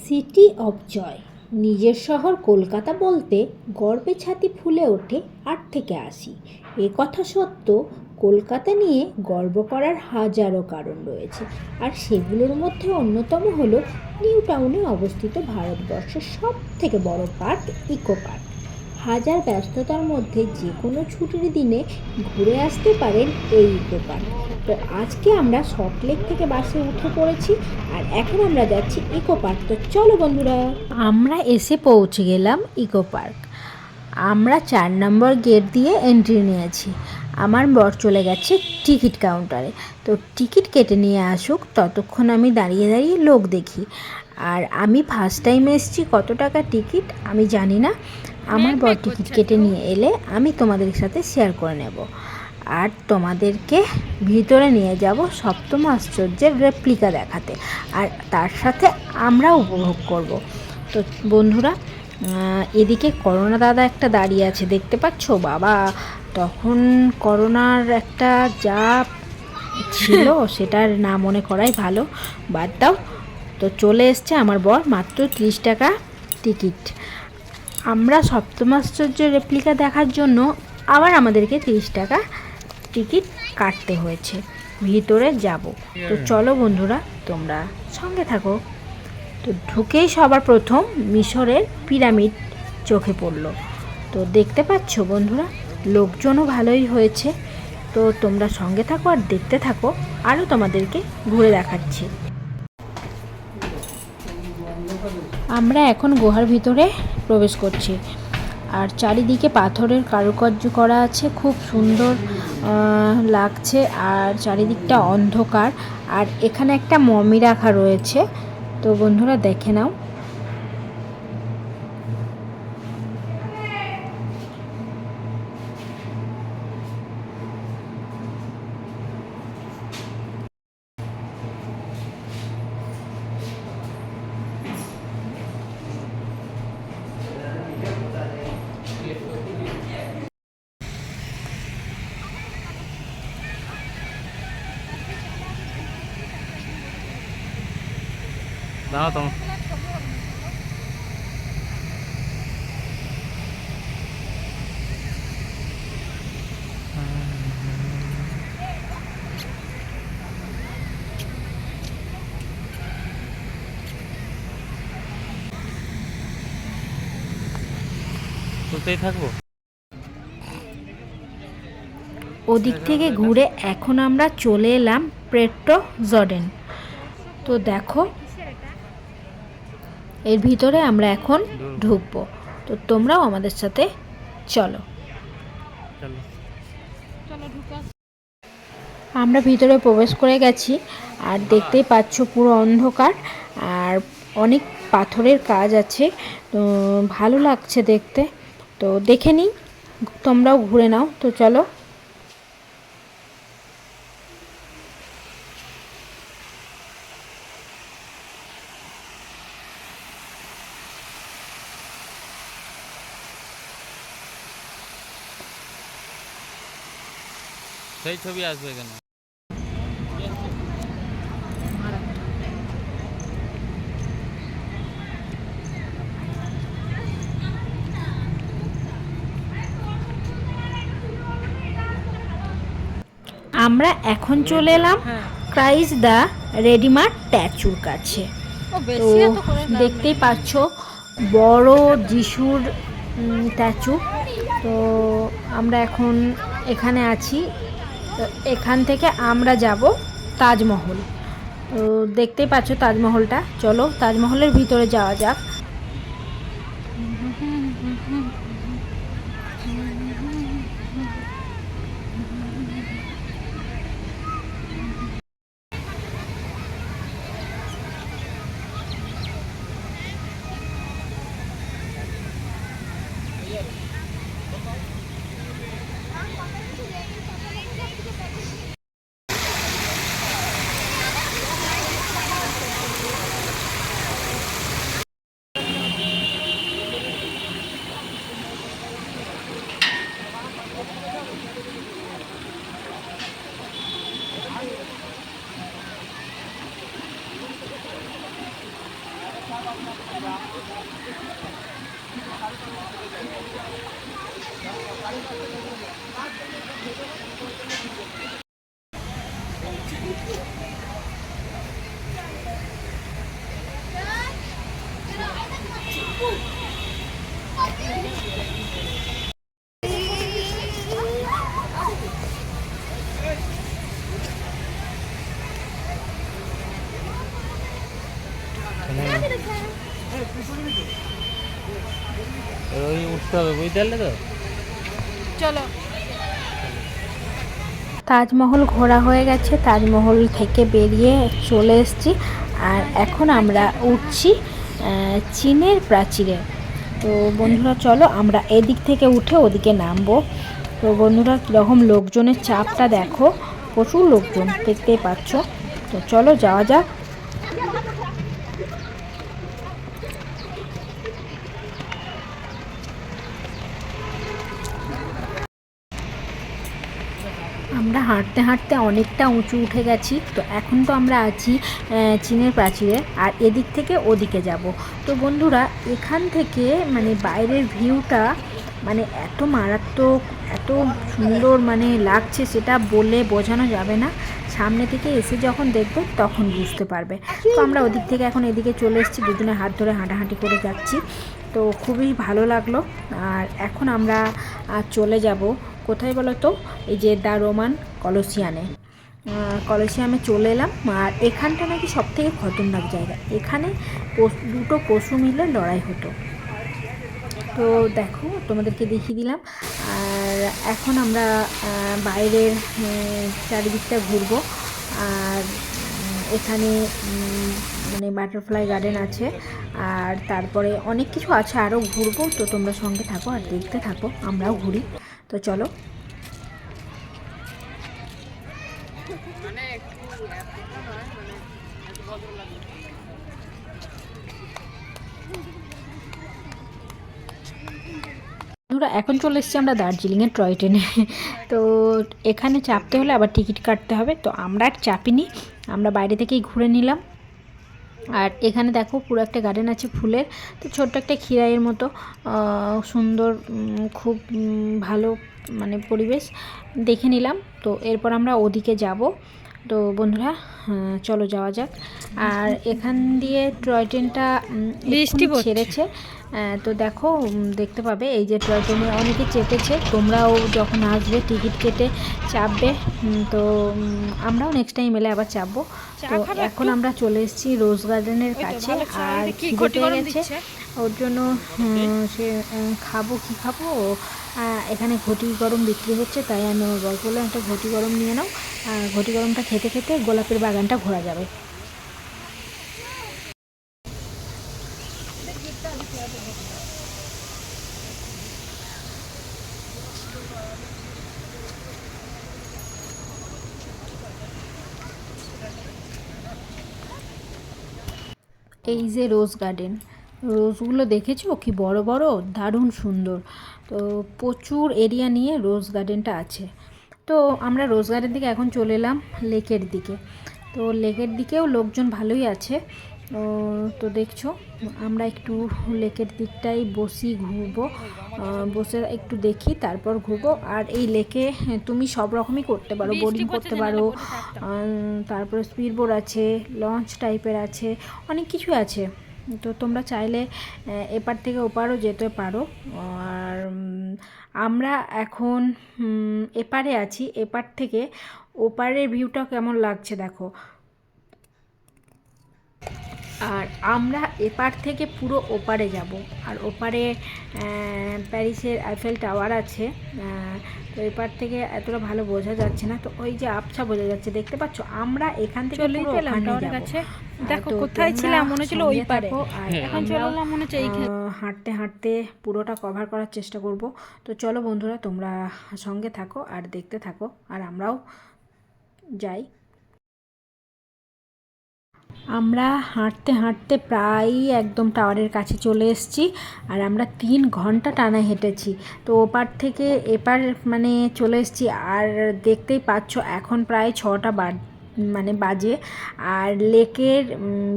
City of joy. নিজের শহর কলকাতা বলতে গর্বে ছাতি ফুলে ওঠে ৮ থেকে ৮০। এ কথা সত্য, কলকাতা নিয়ে গর্ব করার হাজারো কারণ রয়েছে, আর সেগুলোর মধ্যে অন্যতম হলো নিউ টাউনে অবস্থিত ভারতবর্ষের সব থেকে বড় পার্ক ইকো পার্ক। হাজার ব্যস্ততার মধ্যে যে কোনো ছুটির দিনে ঘুরে আসতে পারেন এই ইকো পার্ক। তো আজকে আমরা সল্টলেক থেকে বাসে উঠে পড়েছি, আর এখন আমরা যাচ্ছি ইকো পার্ক। তো চলো বন্ধুরা, আমরা এসে পৌঁছে গেলাম ইকো পার্ক। আমরা ৪ নম্বর গেট দিয়ে এন্ট্রি নিয়েছি। আমার বর চলে গেছে টিকিট কাউন্টারে। তো টিকিট কেটে নিয়ে আসুক, ততক্ষণ আমি দাঁড়িয়ে দাঁড়িয়ে লোক দেখি। আর আমি ফার্স্ট টাইম এসেছি, কত টাকা টিকিট আমি জানি না। আমার বর টিকিট কেটে নিয়ে এলে আমি তোমাদের সাথে শেয়ার করে নেব, আর তোমাদেরকে ভিতরে নিয়ে যাব সপ্তম আশ্চর্যের রেপ্লিকা দেখাতে, আর তার সাথে আমরা উপভোগ করব। তো বন্ধুরা, এদিকে করোনা দাদা একটা দাঁড়িয়ে আছে, দেখতে পাচ্ছ? বাবা, তখন করোনার একটা যা ছিল সেটার না মনে করাই ভালো, বাদ দাও। তো চলে এসছে আমার বর, মাত্র 30 টাকা টিকিট। আমরা সপ্তম আশ্চর্যের রেপ্লিকা দেখার জন্য আবার আমাদেরকে 30 টাকা টিকিট কাটতে হয়েছে। ভিতরে যাব। তো চলো বন্ধুরা, তোমরা সঙ্গে থাকো। তো ঢুকেই সবার প্রথম মিশরের পিরামিড চোখে পড়লো। তো দেখতে পাচ্ছ বন্ধুরা, লোকজনও ভালোই হয়েছে। তো তোমরা সঙ্গে থাকো আর দেখতে থাকো, আরও তোমাদেরকে ঘুরে দেখাচ্ছি। আমরা এখন গুহার ভিতরে প্রবেশ করছি, আর চারিদিকে পাথরের কারুকার্য করা আছে, খুব সুন্দর লাগছে। আর চারিদিকটা অন্ধকার, আর এখানে একটা মমি রাখা রয়েছে। তো বন্ধুরা দেখে নাও। দাও তো। তুলতেই থাকবো। ওদিক থেকে ঘুরে এখন আমরা চলে এলাম পেট্রো জর্ডেন। তো দেখো, এর ভিতরে আমরা এখন ঢুকবো। তো তোমরাও আমাদের সাথে চলো। আমরা ভিতরে প্রবেশ করে গেছি, আর দেখতেই পাচ্ছ পুরো অন্ধকার, আর অনেক পাথরের কাজ আছে। তো ভালো লাগছে দেখতে। তো দেখে নিই, তোমরাও ঘুরে নাও। তো চলো। সেই ছবি আসবে কেন? আমরা এখন চলে এলাম ক্রাইস্ট দ্য রেডিমার স্ট্যাচুর কাছে। তো দেখতেই পাচ্ছ বড় যিশুর স্ট্যাচু। তো আমরা এখন এখানে আছি। তো এখান থেকে আমরা যাব তাজমহল। তো দেখতেই পাচ্ছ তাজমহলটা। চলো তাজমহলের ভিতরে যাওয়া যাক। ওই উঠতে হবে, বুঝতে পারলে তো? চলো। তাজমহল ঘোরা হয়ে গেছে, তাজমহল থেকে বেরিয়ে চলে এসেছি। আর এখন আমরা উঠছি চীনের প্রাচীরে। তো বন্ধুরা চলো আমরা এদিক থেকে উঠে ওদিকে নামবো। তো বন্ধুরা কীরকম লোকজনের চাপটা দেখো, প্রচুর লোকজন দেখতেই পাচ্ছ। তো চলো যাওয়া যাক। আমরা হাঁটতে হাঁটতে অনেকটা উঁচু উঠে গেছি। তো এখন তো আমরা আছি চীনের প্রাচীরে, আর এদিক থেকে ওদিকে যাব। তো বন্ধুরা এখান থেকে মানে বাইরের ভিউটা মানে এত মারাত্মক, এত সুন্দর মানে লাগছে, সেটা বলে বোঝানো যাবে না। সামনে থেকে এসে যখন দেখবে তখন বুঝতে পারবে। তো আমরা ওদিক থেকে এখন এদিকে চলে এসেছি, দুজনে হাত ধরে হাঁটাহাঁটি করে যাচ্ছি। তো খুবই ভালো লাগলো। আর এখন আমরা চলে যাব কোথায় বলো তো, এই যে দ্য রোমান কলোসিয়ামে চলে এলাম। আর এখানটা নাকি সব থেকে খতরনাক জায়গা, এখানে দুটো পশু মিলে লড়াই হতো। তো দেখো তোমাদেরকে দেখিয়ে দিলাম। আর এখন আমরা বাইরের চারিদিকটা ঘুরবো। আর এখানে মানে বাটারফ্লাই গার্ডেন আছে, আর তারপরে অনেক কিছু আছে আরও ঘুরবো। তো তোমরা সঙ্গে থাকো আর দেখতে থাকো, আমরাও ঘুরি। তো চলো। বন্ধুরা এখন চলে এসেছি আমরা দার্জিলিংয়ের টয় ট্রেনে। তো এখানে চাপতে হলে আবার টিকিট কাটতে হবে। তো আমরা আর চাপিনি, আমরা বাইরে থেকেই ঘুরে নিলাম। আর এখানে দেখো পুরো একটা গার্ডেন আছে ফুলের। তো ছোট্ট একটা খিরাইয়ের মতো সুন্দর, খুব ভালো মানে পরিবেশ দেখে নিলাম। তো এরপর আমরা ওদিকে যাব। তো বন্ধুরা চলো যাওয়া যাক। আর এখান দিয়ে টয় ট্রেনটা ছেড়েছে। তো দেখো দেখতে পাবে এই যে টয় ট্রেনে অনেকে চেপেছে, তোমরাও যখন আসবে টিকিট কেটে চাপবে। তো আমরাও নেক্সট টাইম এলে আবার চাপবো। তো এখন আমরা চলে এসেছি রোজ গার্ডেনের কাছে। আর খিদে পেয়ে গেছে, ওর জন্য সে খাবো এখানে ঘটি গরম বিক্রি হচ্ছে, তাই আমি আমার গল্প বললাম একটা ঘটি গরম নিয়ে নাও। আর ঘটি গরমটা খেতে খেতে গোলাপের বাগানটা ঘোরা যাবে। এই যে রোজ গার্ডেন, রোজগুলো দেখেছো কি বড় বড়, দারুণ সুন্দর। তো প্রচুর এরিয়া নিয়ে রোজ গার্ডেনটা আছে। তো আমরা রোজ গার্ডেন থেকে এখন চলে এলাম লেকের দিকে। তো লেকের দিকেও লোকজন ভালোই আছে। তো দেখছো আমরা একটু লেকের দিকটাই ঘুরবো, বসে একটু দেখি তারপর ঘুরবো। আর এই লেকে তুমি সব রকমই করতে পারো, বোটিং করতে পারো, তারপরে স্পিড বোট আছে, লঞ্চ টাইপের আছে, অনেক কিছু আছে। তো তোমরা চাইলে এপার থেকে ওপারও যেতে পারো। আর আমরা এখন এপারে আছি, এপার থেকে ওপারের ভিউটা কেমন লাগছে দেখো। আর আমরা এপার থেকে পুরো ওপারে যাব। আর ওপারে প্যারিসের আইফেল টাওয়ার আছে। তো এপার থেকে এতটা ভালো বোঝা যাচ্ছে না, তো ওই যে আবছা বোঝা যাচ্ছে, দেখতে পাচ্ছ। আমরা এখান থেকে পুরো ওখানে কাছে দেখো কোথায় ছিলাম, মনে হচ্ছিল ওই পারে, এখন চলে এলাম মনে হচ্ছে এইখানে। হাঁটতে হাঁটতে পুরোটা কভার করার চেষ্টা করব। তো চলো বন্ধুরা তোমরা সঙ্গে থাকো আর দেখতে থাকো, আর আমরাও যাই। আমরা হাঁটতে হাঁটতে প্রায়ই একদম টাওয়ারের কাছে চলে এসেছি। আর আমরা 3 ঘন্টা টানা হেঁটেছি। তো ওপার থেকে এপার মানে চলে এসেছি। আর দেখতেই পাচ্ছ এখন প্রায় 6টা বাজে। আর লেকের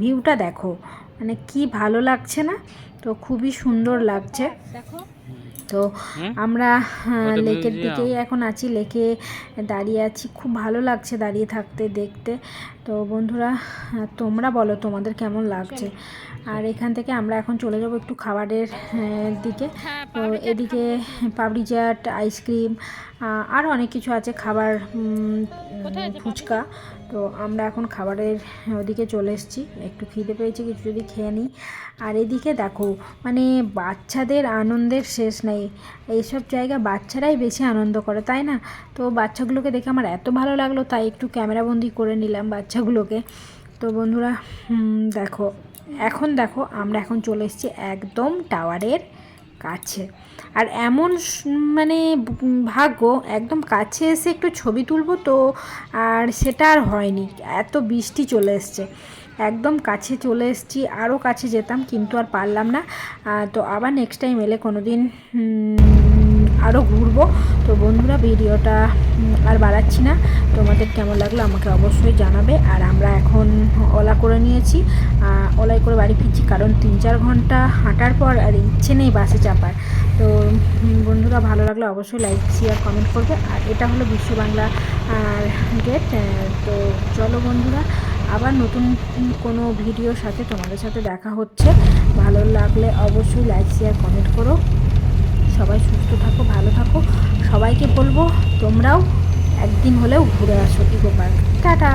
ভিউটা দেখো, মানে কি ভালো লাগছে না? তো খুবই সুন্দর লাগছে। দেখো তো আমরা ওটা লেকের museum। দিকেই এখন আছি, লেকে দাঁড়িয়ে আছি, খুব ভালো লাগছে দাঁড়িয়ে থাকতে দেখতে। তো বন্ধুরা তোমরা বলো তোমাদের কেমন লাগছে। আর এখান থেকে আমরা এখন চলে যাব একটু খাবারের দিকে। তো এদিকে পাপড়ি চাট, আইসক্রিম, আরও অনেক কিছু আছে খাবার, ফুচকা। তো আমরা এখন খাবারের ওদিকে চলে এসেছি, একটু খিদে পেয়েছি, কিছু যদি খেয়ে নিই। আর এদিকে দেখো মানে বাচ্চাদের আনন্দের শেষ নেই, এইসব জায়গা বাচ্চারাই বেশি আনন্দ করে, তাই না? তো বাচ্চাগুলোকে দেখে আমার এত ভালো লাগলো, তাই একটু ক্যামেরাবন্দি করে নিলাম বাচ্চাগুলোকে। তো বন্ধুরা দেখো দেখো আমরা এখন চলে এসেছি একদম টাওয়ারের কাছে। আর এমন মানে ভাগ্য, একদম কাছে এসে একটু ছবি তুলবো তো আর সেটা আর হয়নি, এত বৃষ্টি চলে এসছে। একদম কাছে চলে এসেছি, আরও কাছে যেতাম কিন্তু আর পারলাম না। তো আবার নেক্সট টাইম এলে কোনো দিন আরও ঘুরবো। তো বন্ধুরা ভিডিওটা আর বাড়াচ্ছি না, তোমাদের কেমন লাগলো আমাকে অবশ্যই জানাবে। আর আমরা এখন ওলা করে নিয়েছি, ওলাই করে বাড়ি ফিরছি, কারণ 3-4 ঘন্টা হাঁটার পর আর ইচ্ছে নেই বাসে চাপার। তো বন্ধুরা ভালো লাগলে অবশ্যই লাইক, শেয়ার, কমেন্ট করবে। আর এটা হলো বিশ্ব বাংলা গেট। তো চলো বন্ধুরা, আবার নতুন কোনো ভিডিওর সাথে তোমাদের সাথে দেখা হচ্ছে। ভালো লাগলে অবশ্যই লাইক, শেয়ার, কমেন্ট করো। সবাই সুস্থ থাকো, ভালো থাকো। সবাইকে বলবো তোমরাও একদিন হলেও ঘুরে আসো ইকো পার্ক। টাটা।